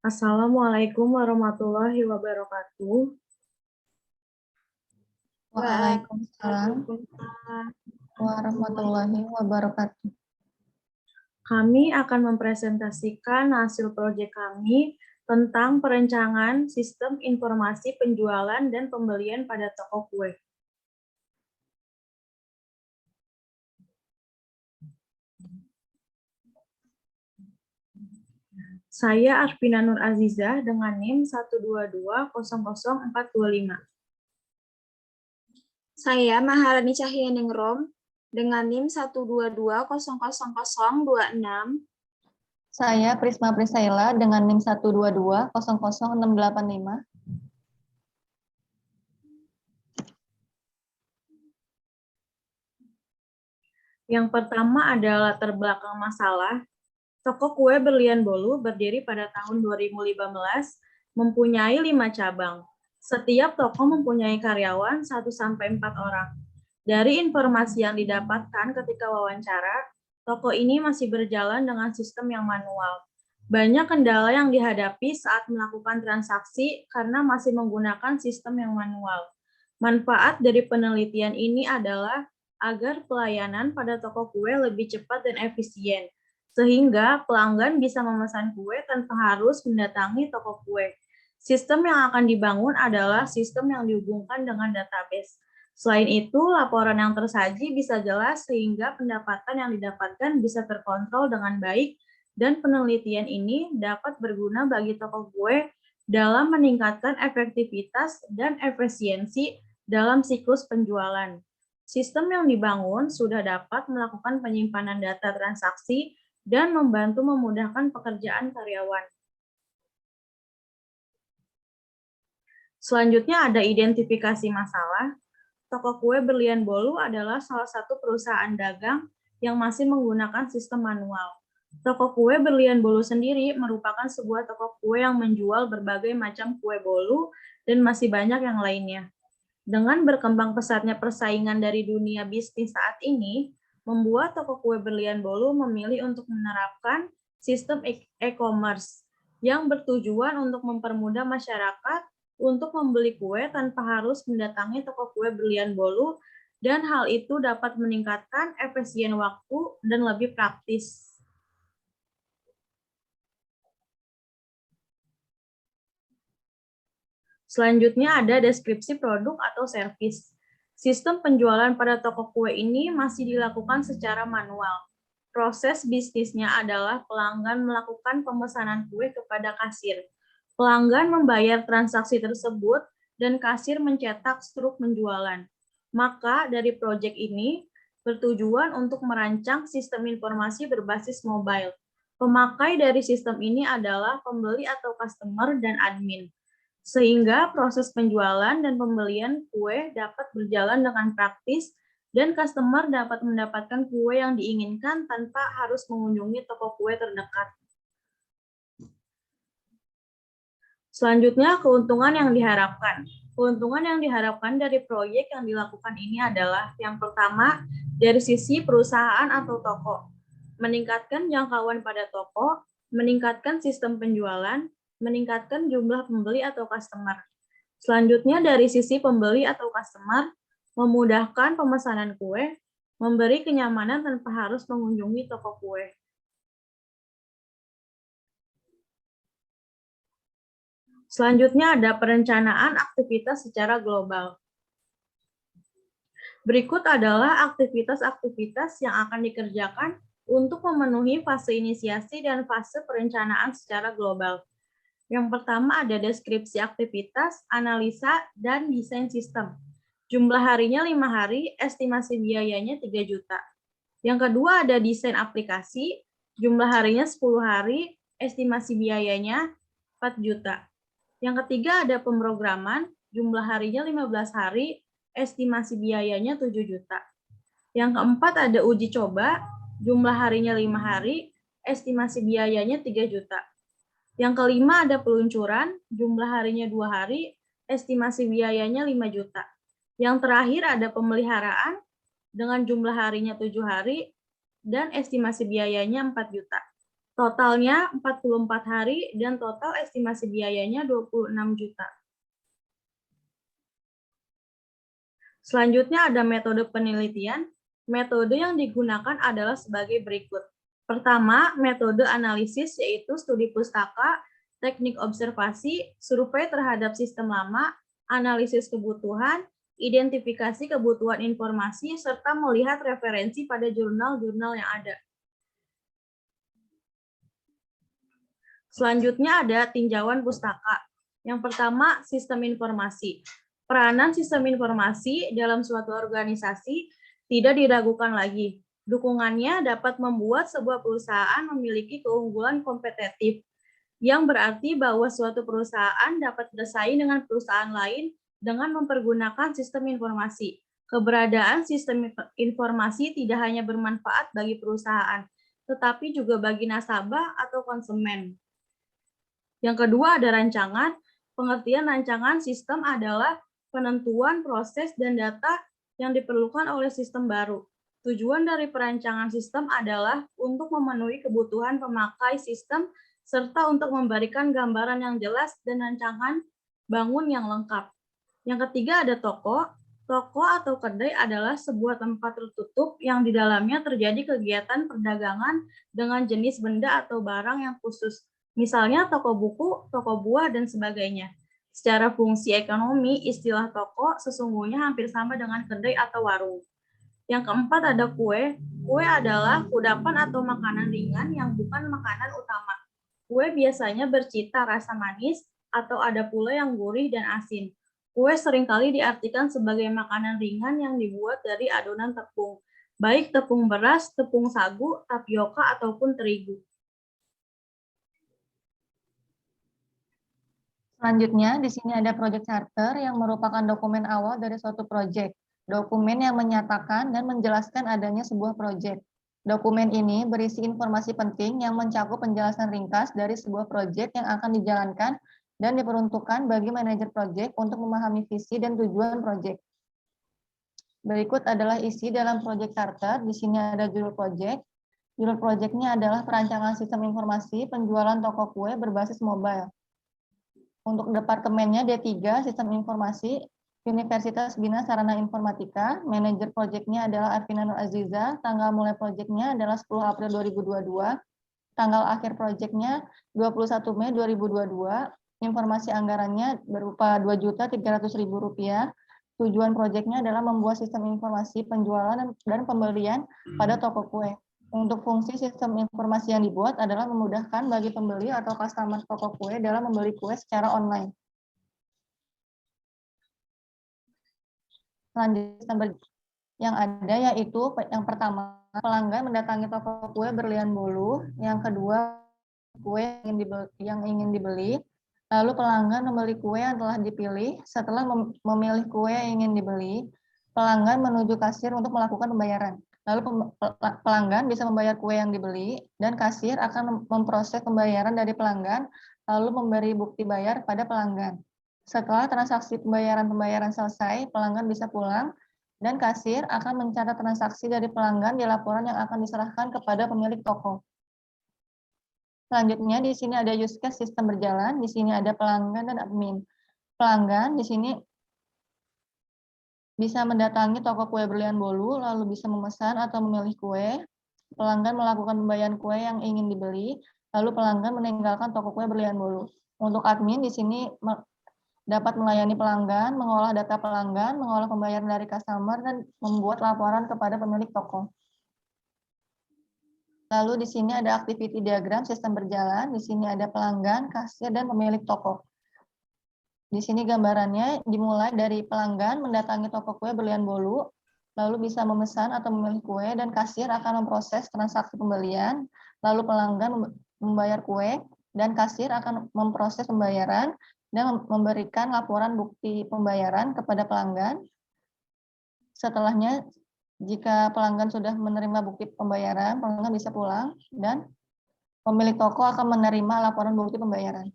Assalamualaikum warahmatullahi wabarakatuh. Waalaikumsalam Waalaikumsalam. warahmatullahi wabarakatuh. Kami akan mempresentasikan hasil proyek kami tentang perencanaan sistem informasi penjualan dan pembelian pada toko kue. Saya Arvina Nur Azizah dengan NIM 122000425. Saya Maharani Cahyaningrum dengan NIM 122000026. Saya Prisma Prisaila dengan NIM 122000685. Yang pertama adalah latar belakang masalah. Toko kue Berlian Bolu berdiri pada tahun 2015, mempunyai 5 cabang. Setiap toko mempunyai karyawan 1-4 orang. Dari informasi yang didapatkan ketika wawancara, toko ini masih berjalan dengan sistem yang manual. Banyak kendala yang dihadapi saat melakukan transaksi karena masih menggunakan sistem yang manual. Manfaat dari penelitian ini adalah agar pelayanan pada toko kue lebih cepat dan efisien, sehingga pelanggan bisa memesan kue tanpa harus mendatangi toko kue. Sistem yang akan dibangun adalah sistem yang dihubungkan dengan database. Selain itu, laporan yang tersaji bisa jelas sehingga pendapatan yang didapatkan bisa terkontrol dengan baik, dan penelitian ini dapat berguna bagi toko kue dalam meningkatkan efektivitas dan efisiensi dalam siklus penjualan. Sistem yang dibangun sudah dapat melakukan penyimpanan data transaksi dan membantu memudahkan pekerjaan karyawan. Selanjutnya ada identifikasi masalah. Toko kue Berlian Bolu adalah salah satu perusahaan dagang yang masih menggunakan sistem manual. Toko kue Berlian Bolu sendiri merupakan sebuah toko kue yang menjual berbagai macam kue bolu dan masih banyak yang lainnya. Dengan berkembang pesatnya persaingan dari dunia bisnis saat ini, membuat toko kue Berlian Bolu memilih untuk menerapkan sistem e-commerce yang bertujuan untuk mempermudah masyarakat untuk membeli kue tanpa harus mendatangi toko kue Berlian Bolu, dan hal itu dapat meningkatkan efisien waktu dan lebih praktis. Selanjutnya ada deskripsi produk atau servis. Sistem penjualan pada toko kue ini masih dilakukan secara manual. Proses bisnisnya adalah pelanggan melakukan pemesanan kue kepada kasir. Pelanggan membayar transaksi tersebut dan kasir mencetak struk penjualan. Maka dari proyek ini bertujuan untuk merancang sistem informasi berbasis mobile. Pemakai dari sistem ini adalah pembeli atau customer dan admin, sehingga proses penjualan dan pembelian kue dapat berjalan dengan praktis dan customer dapat mendapatkan kue yang diinginkan tanpa harus mengunjungi toko kue terdekat. Selanjutnya, keuntungan yang diharapkan. Keuntungan yang diharapkan dari proyek yang dilakukan ini adalah yang pertama, dari sisi perusahaan atau toko, meningkatkan jangkauan pada toko, meningkatkan sistem penjualan, meningkatkan jumlah pembeli atau customer. Selanjutnya, dari sisi pembeli atau customer, memudahkan pemesanan kue, memberi kenyamanan tanpa harus mengunjungi toko kue. Selanjutnya ada perencanaan aktivitas secara global. Berikut adalah aktivitas-aktivitas yang akan dikerjakan untuk memenuhi fase inisiasi dan fase perencanaan secara global. Yang pertama ada deskripsi aktivitas, analisa, dan desain sistem. Jumlah harinya 5 hari, estimasi biayanya 3 juta. Yang kedua ada desain aplikasi, jumlah harinya 10 hari, estimasi biayanya 4 juta. Yang ketiga ada pemrograman, jumlah harinya 15 hari, estimasi biayanya 7 juta. Yang keempat ada uji coba, jumlah harinya 5 hari, estimasi biayanya 3 juta. Yang kelima ada peluncuran, jumlah harinya 2 hari, estimasi biayanya 5 juta. Yang terakhir ada pemeliharaan, dengan jumlah harinya 7 hari, dan estimasi biayanya 4 juta. Totalnya 44 hari dan total estimasi biayanya 26 juta. Selanjutnya ada metode penelitian. Metode yang digunakan adalah sebagai berikut. Pertama, metode analisis yaitu studi pustaka, teknik observasi, survei terhadap sistem lama, analisis kebutuhan, identifikasi kebutuhan informasi, serta melihat referensi pada jurnal-jurnal yang ada. Selanjutnya ada tinjauan pustaka. Yang pertama, sistem informasi. Peranan sistem informasi dalam suatu organisasi tidak diragukan lagi. Dukungannya dapat membuat sebuah perusahaan memiliki keunggulan kompetitif, yang berarti bahwa suatu perusahaan dapat bersaing dengan perusahaan lain dengan mempergunakan sistem informasi. Keberadaan sistem informasi tidak hanya bermanfaat bagi perusahaan, tetapi juga bagi nasabah atau konsumen. Yang kedua ada rancangan. Pengertian rancangan sistem adalah penentuan proses dan data yang diperlukan oleh sistem baru. Tujuan dari perancangan sistem adalah untuk memenuhi kebutuhan pemakai sistem serta untuk memberikan gambaran yang jelas dan rancangan bangun yang lengkap. Yang ketiga ada toko. Toko atau kedai adalah sebuah tempat tertutup yang di dalamnya terjadi kegiatan perdagangan dengan jenis benda atau barang yang khusus. Misalnya toko buku, toko buah, dan sebagainya. Secara fungsi ekonomi, istilah toko sesungguhnya hampir sama dengan kedai atau warung. Yang keempat ada kue. Kue adalah kudapan atau makanan ringan yang bukan makanan utama. Kue biasanya bercita rasa manis atau ada pula yang gurih dan asin. Kue seringkali diartikan sebagai makanan ringan yang dibuat dari adonan tepung, baik tepung beras, tepung sagu, tapioka, ataupun terigu. Selanjutnya, di sini ada project charter yang merupakan dokumen awal dari suatu project. Dokumen yang menyatakan dan menjelaskan adanya sebuah project. Dokumen ini berisi informasi penting yang mencakup penjelasan ringkas dari sebuah project yang akan dijalankan dan diperuntukkan bagi manajer project untuk memahami visi dan tujuan project. Berikut adalah isi dalam project charter. Di sini ada judul project. Judul projectnya adalah perancangan sistem informasi penjualan toko kue berbasis mobile. Untuk departemennya D3, Sistem Informasi, Universitas Bina Sarana Informatika. Manajer proyeknya adalah Arvina Nur Aziza. Tanggal mulai proyeknya adalah 10 April 2022. Tanggal akhir proyeknya 21 Mei 2022. Informasi anggarannya berupa Rp2.300.000. Tujuan proyeknya adalah membuat sistem informasi penjualan dan pembelian pada toko kue. Untuk fungsi sistem informasi yang dibuat adalah memudahkan bagi pembeli atau customer toko kue dalam membeli kue secara online. Selanjutnya yang ada yaitu yang pertama, pelanggan mendatangi toko kue berlian bolu. Yang kedua, kue yang ingin dibeli. Lalu pelanggan membeli kue yang telah dipilih. Setelah memilih kue yang ingin dibeli, pelanggan menuju kasir untuk melakukan pembayaran. Lalu pelanggan bisa membayar kue yang dibeli dan kasir akan memproses pembayaran dari pelanggan lalu memberi bukti bayar pada pelanggan. Setelah transaksi pembayaran selesai, pelanggan bisa pulang dan kasir akan mencatat transaksi dari pelanggan di laporan yang akan diserahkan kepada pemilik toko. Selanjutnya di sini ada use case sistem berjalan, di sini ada pelanggan dan admin. Pelanggan di sini bisa mendatangi toko kue berlian bolu, lalu bisa memesan atau memilih kue. Pelanggan melakukan pembayaran kue yang ingin dibeli, lalu pelanggan meninggalkan toko kue berlian bolu. Untuk admin di sini dapat melayani pelanggan, mengolah data pelanggan, mengolah pembayaran dari customer, dan membuat laporan kepada pemilik toko. Lalu di sini ada activity diagram sistem berjalan, di sini ada pelanggan, kasir, dan pemilik toko. Di sini gambarannya dimulai dari pelanggan mendatangi toko kue berlian bolu, lalu bisa memesan atau memilih kue, dan kasir akan memproses transaksi pembelian, lalu pelanggan membayar kue, dan kasir akan memproses pembayaran, dan memberikan laporan bukti pembayaran kepada pelanggan. Setelahnya, jika pelanggan sudah menerima bukti pembayaran, pelanggan bisa pulang, dan pemilik toko akan menerima laporan bukti pembayaran.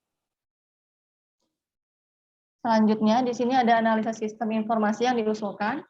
Selanjutnya, di sini ada analisa sistem informasi yang diusulkan.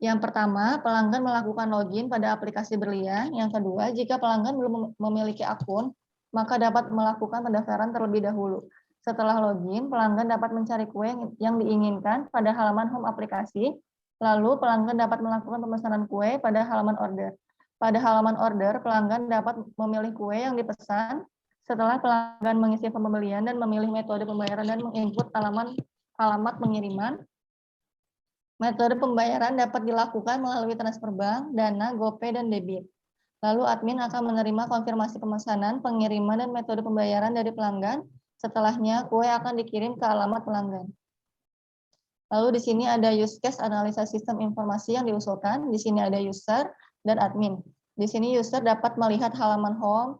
Yang pertama, pelanggan melakukan login pada aplikasi Berlian. Yang kedua, jika pelanggan belum memiliki akun, maka dapat melakukan pendaftaran terlebih dahulu. Setelah login, pelanggan dapat mencari kue yang diinginkan pada halaman home aplikasi. Lalu, pelanggan dapat melakukan pemesanan kue pada halaman order. Pada halaman order, pelanggan dapat memilih kue yang dipesan. Setelah pelanggan mengisi pembelian dan memilih metode pembayaran dan menginput alamat pengiriman, metode pembayaran dapat dilakukan melalui transfer bank, Dana, GoPay, dan debit. Lalu admin akan menerima konfirmasi pemesanan, pengiriman, dan metode pembayaran dari pelanggan. Setelahnya, kue akan dikirim ke alamat pelanggan. Lalu di sini ada use case analisa sistem informasi yang diusulkan. Di sini ada user dan admin. Di sini user dapat melihat halaman home,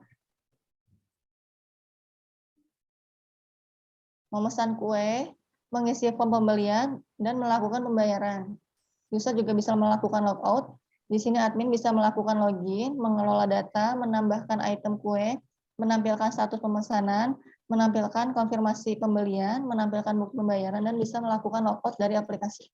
memesan kue, mengisi form pembelian, dan melakukan pembayaran. User juga bisa melakukan logout. Di sini admin bisa melakukan login, mengelola data, menambahkan item kue, menampilkan status pemesanan, menampilkan konfirmasi pembelian, menampilkan bukti pembayaran, dan bisa melakukan logout dari aplikasi.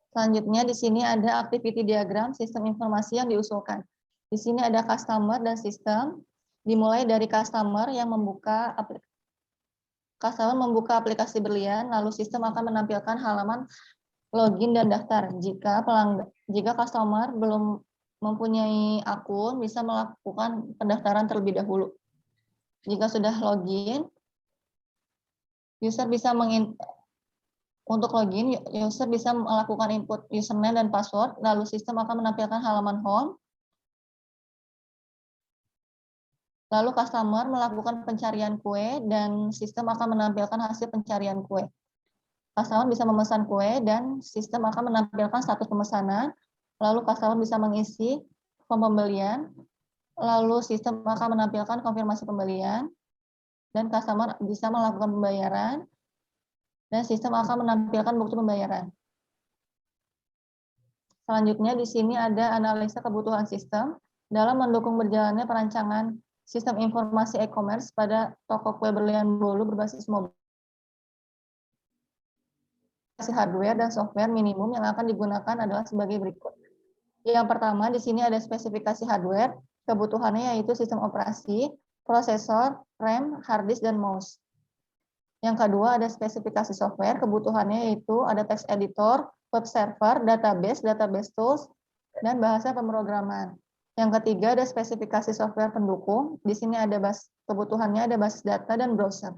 Selanjutnya di sini ada activity diagram sistem informasi yang diusulkan. Di sini ada customer dan sistem, dimulai dari customer yang membuka aplikasi Berlian, lalu sistem akan menampilkan halaman login dan daftar. Jika customer belum mempunyai akun, bisa melakukan pendaftaran terlebih dahulu. Jika sudah login, untuk login, user bisa melakukan input username dan password, lalu sistem akan menampilkan halaman home. Lalu customer melakukan pencarian kue dan sistem akan menampilkan hasil pencarian kue. Customer bisa memesan kue dan sistem akan menampilkan status pemesanan. Lalu customer bisa mengisi form pembelian. Lalu sistem akan menampilkan konfirmasi pembelian dan customer bisa melakukan pembayaran. Dan sistem akan menampilkan bukti pembayaran. Selanjutnya di sini ada analisa kebutuhan sistem dalam mendukung berjalannya perancangan sistem informasi e-commerce pada toko kue Berlian Bolu berbasis mobile. Hardware dan software minimum yang akan digunakan adalah sebagai berikut. Yang pertama di sini ada spesifikasi hardware, kebutuhannya yaitu sistem operasi, prosesor, RAM, hard disk, dan mouse. Yang kedua ada spesifikasi software, kebutuhannya yaitu ada text editor, web server, database tools, dan bahasa pemrograman. Yang ketiga ada spesifikasi software pendukung, di sini ada kebutuhannya ada basis data dan browser.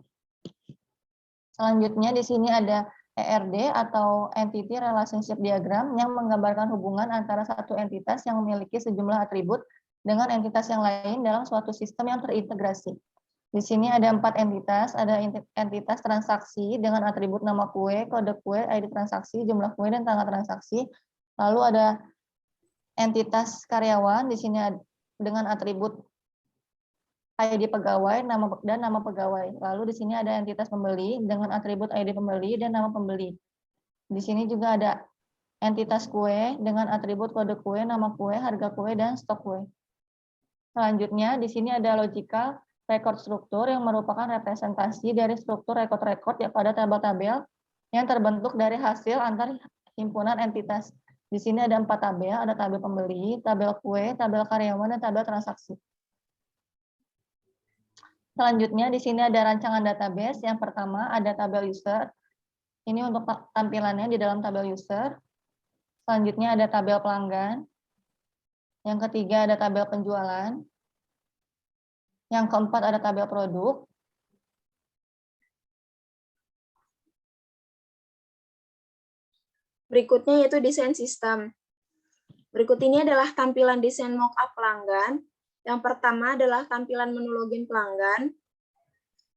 Selanjutnya di sini ada ERD atau Entity Relationship Diagram yang menggambarkan hubungan antara satu entitas yang memiliki sejumlah atribut dengan entitas yang lain dalam suatu sistem yang terintegrasi. Di sini ada 4 entitas, ada entitas transaksi dengan atribut nama kue, kode kue, ID transaksi, jumlah kue, dan tanggal transaksi. Lalu ada entitas karyawan, di sini dengan atribut ID pegawai, dan nama pegawai. Lalu di sini ada entitas pembeli dengan atribut ID pembeli dan nama pembeli. Di sini juga ada entitas kue dengan atribut kode kue, nama kue, harga kue, dan stok kue. Selanjutnya di sini ada logical record struktur yang merupakan representasi dari struktur rekod-rekod ya pada tabel-tabel yang terbentuk dari hasil antar himpunan entitas. Di sini ada 4 tabel, ada tabel pembeli, tabel kue, tabel karyawan, dan tabel transaksi. Selanjutnya di sini ada rancangan database. Yang pertama ada tabel user. Ini untuk tampilannya di dalam tabel user. Selanjutnya ada tabel pelanggan. Yang ketiga ada tabel penjualan. Yang keempat ada tabel produk. Berikutnya yaitu desain sistem. Berikut ini adalah tampilan desain mockup pelanggan. Yang pertama adalah tampilan menu login pelanggan.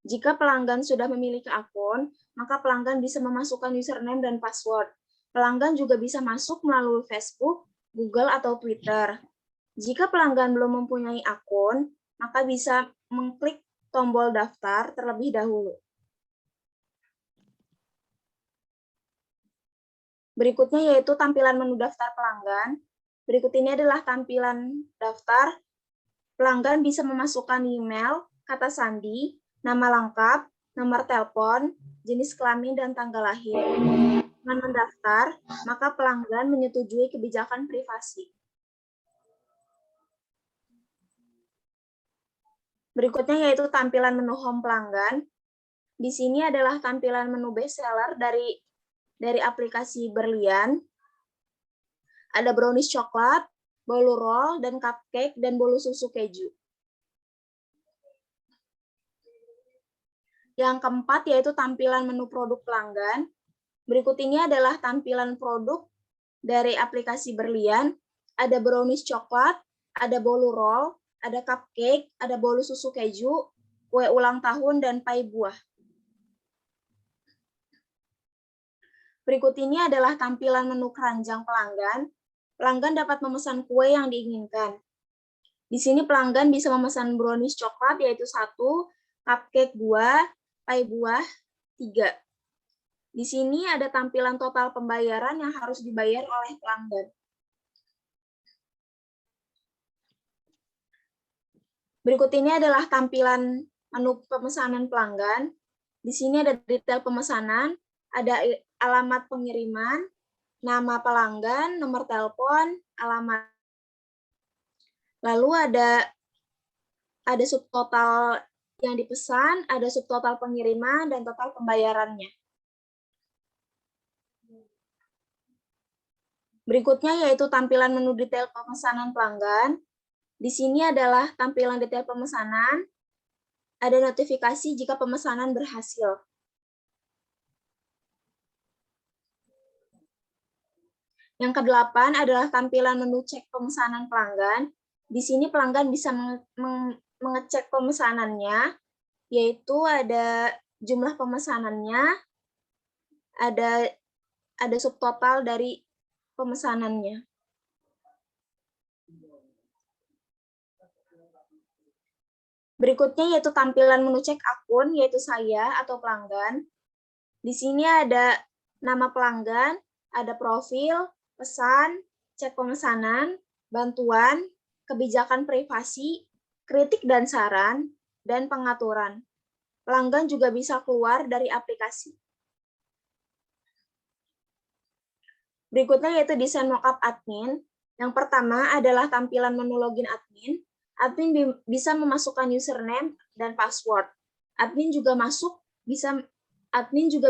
Jika pelanggan sudah memiliki akun, maka pelanggan bisa memasukkan username dan password. Pelanggan juga bisa masuk melalui Facebook, Google, atau Twitter. Jika pelanggan belum mempunyai akun, maka bisa mengklik tombol daftar terlebih dahulu. Berikutnya yaitu tampilan menu daftar pelanggan. Berikut ini adalah tampilan daftar. Pelanggan bisa memasukkan email, kata sandi, nama lengkap, nomor telepon, jenis kelamin, dan tanggal lahir. Dengan mendaftar, maka pelanggan menyetujui kebijakan privasi. Berikutnya yaitu tampilan menu home pelanggan. Di sini adalah tampilan menu bestseller dari aplikasi Berlian. Ada brownies coklat, bolu roll, dan cupcake, dan bolu susu keju. Yang keempat yaitu tampilan menu produk pelanggan. Berikut ini adalah tampilan produk dari aplikasi Berlian. Ada brownies coklat, ada bolu roll, ada cupcake, ada bolu susu keju, kue ulang tahun, dan pai buah. Berikut ini adalah tampilan menu keranjang pelanggan. Pelanggan dapat memesan kue yang diinginkan. Di sini pelanggan bisa memesan brownies coklat yaitu 1, cupcake 2, pai buah 3. Di sini ada tampilan total pembayaran yang harus dibayar oleh pelanggan. Berikut ini adalah tampilan menu pemesanan pelanggan. Di sini ada detail pemesanan, ada alamat pengiriman, nama pelanggan, nomor telepon, alamat. Lalu ada subtotal yang dipesan, ada subtotal pengiriman, dan total pembayarannya. Berikutnya yaitu tampilan menu detail pemesanan pelanggan. Di sini adalah tampilan detail pemesanan, ada notifikasi jika pemesanan berhasil. Yang ke-8 adalah tampilan menu cek pemesanan pelanggan. Di sini pelanggan bisa mengecek pemesanannya, yaitu ada jumlah pemesanannya, ada subtotal dari pemesanannya. Berikutnya yaitu tampilan menu cek akun, yaitu saya atau pelanggan. Di sini ada nama pelanggan, ada profil, pesan, cek pemesanan, bantuan, kebijakan privasi, kritik dan saran, dan pengaturan. Pelanggan juga bisa keluar dari aplikasi. Berikutnya yaitu desain mockup admin. Yang pertama adalah tampilan menu login admin. Admin bisa memasukkan username dan password. Admin juga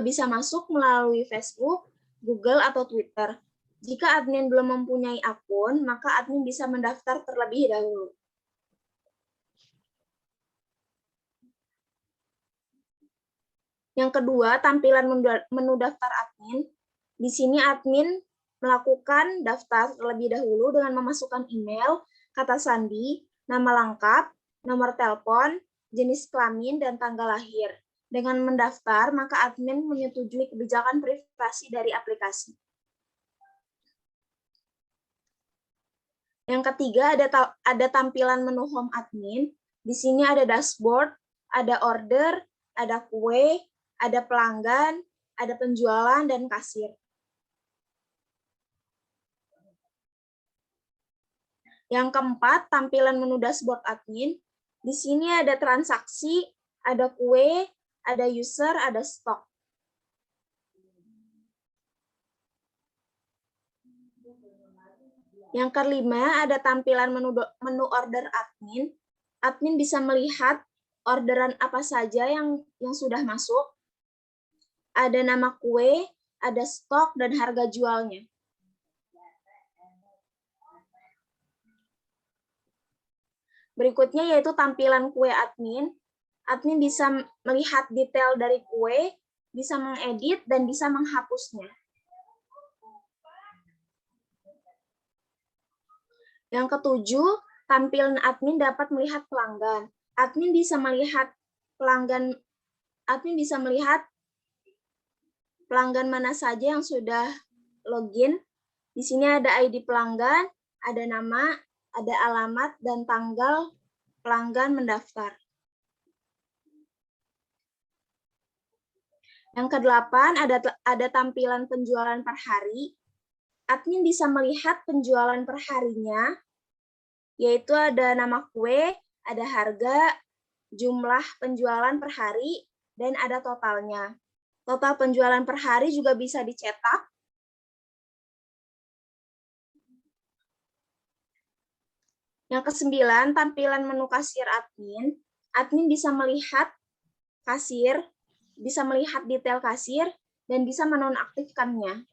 bisa masuk melalui Facebook, Google, atau Twitter. Jika admin belum mempunyai akun, maka admin bisa mendaftar terlebih dahulu. Yang kedua, tampilan menu daftar admin. Di sini admin melakukan daftar terlebih dahulu dengan memasukkan email, kata sandi, nama lengkap, nomor telepon, jenis kelamin, dan tanggal lahir. Dengan mendaftar, maka admin menyetujui kebijakan privasi dari aplikasi. Yang ketiga, ada tampilan menu home admin. Di sini ada dashboard, ada order, ada kue, ada pelanggan, ada penjualan, dan kasir. Yang keempat, tampilan menu dashboard admin. Di sini ada transaksi, ada kue, ada user, ada stok. Yang kelima, ada tampilan menu order admin. Admin bisa melihat orderan apa saja yang sudah masuk. Ada nama kue, ada stok, dan harga jualnya. Berikutnya yaitu tampilan kue admin. Admin bisa melihat detail dari kue, bisa mengedit, dan bisa menghapusnya. Yang ketujuh, tampilan admin dapat melihat pelanggan. Admin bisa melihat pelanggan mana saja yang sudah login. Di sini ada ID pelanggan, ada nama, ada alamat, dan tanggal pelanggan mendaftar. Yang ke-8, ada tampilan penjualan per hari. Admin bisa melihat penjualan per harinya, yaitu ada nama kue, ada harga, jumlah penjualan per hari, dan ada totalnya. Total penjualan per hari juga bisa dicetak. Yang ke-9, tampilan menu kasir admin. Admin bisa melihat kasir, bisa melihat detail kasir, dan bisa menonaktifkannya.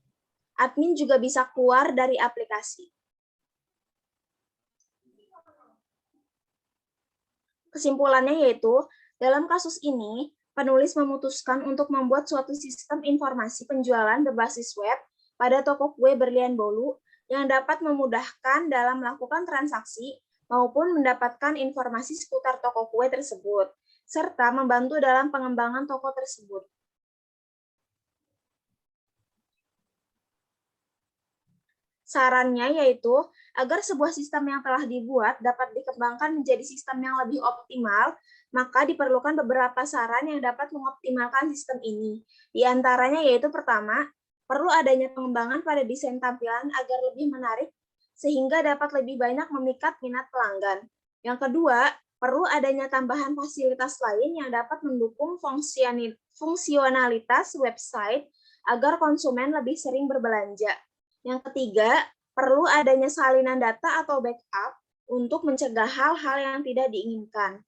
Admin juga bisa keluar dari aplikasi. Kesimpulannya yaitu, dalam kasus ini, penulis memutuskan untuk membuat suatu sistem informasi penjualan berbasis web pada toko kue Berlian Bolu yang dapat memudahkan dalam melakukan transaksi maupun mendapatkan informasi seputar toko kue tersebut, serta membantu dalam pengembangan toko tersebut. Sarannya yaitu, agar sebuah sistem yang telah dibuat dapat dikembangkan menjadi sistem yang lebih optimal, maka diperlukan beberapa saran yang dapat mengoptimalkan sistem ini. Di antaranya yaitu pertama, perlu adanya pengembangan pada desain tampilan agar lebih menarik, sehingga dapat lebih banyak memikat minat pelanggan. Yang kedua, perlu adanya tambahan fasilitas lain yang dapat mendukung fungsionalitas website agar konsumen lebih sering berbelanja. Yang ketiga, perlu adanya salinan data atau backup untuk mencegah hal-hal yang tidak diinginkan.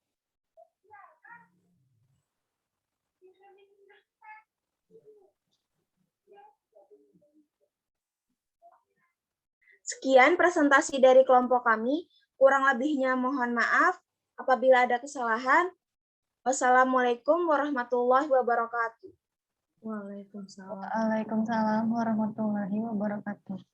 Sekian presentasi dari kelompok kami. Kurang lebihnya mohon maaf apabila ada kesalahan. Wassalamualaikum warahmatullahi wabarakatuh. Waalaikumsalam. Waalaikumsalam warahmatullahi wabarakatuh.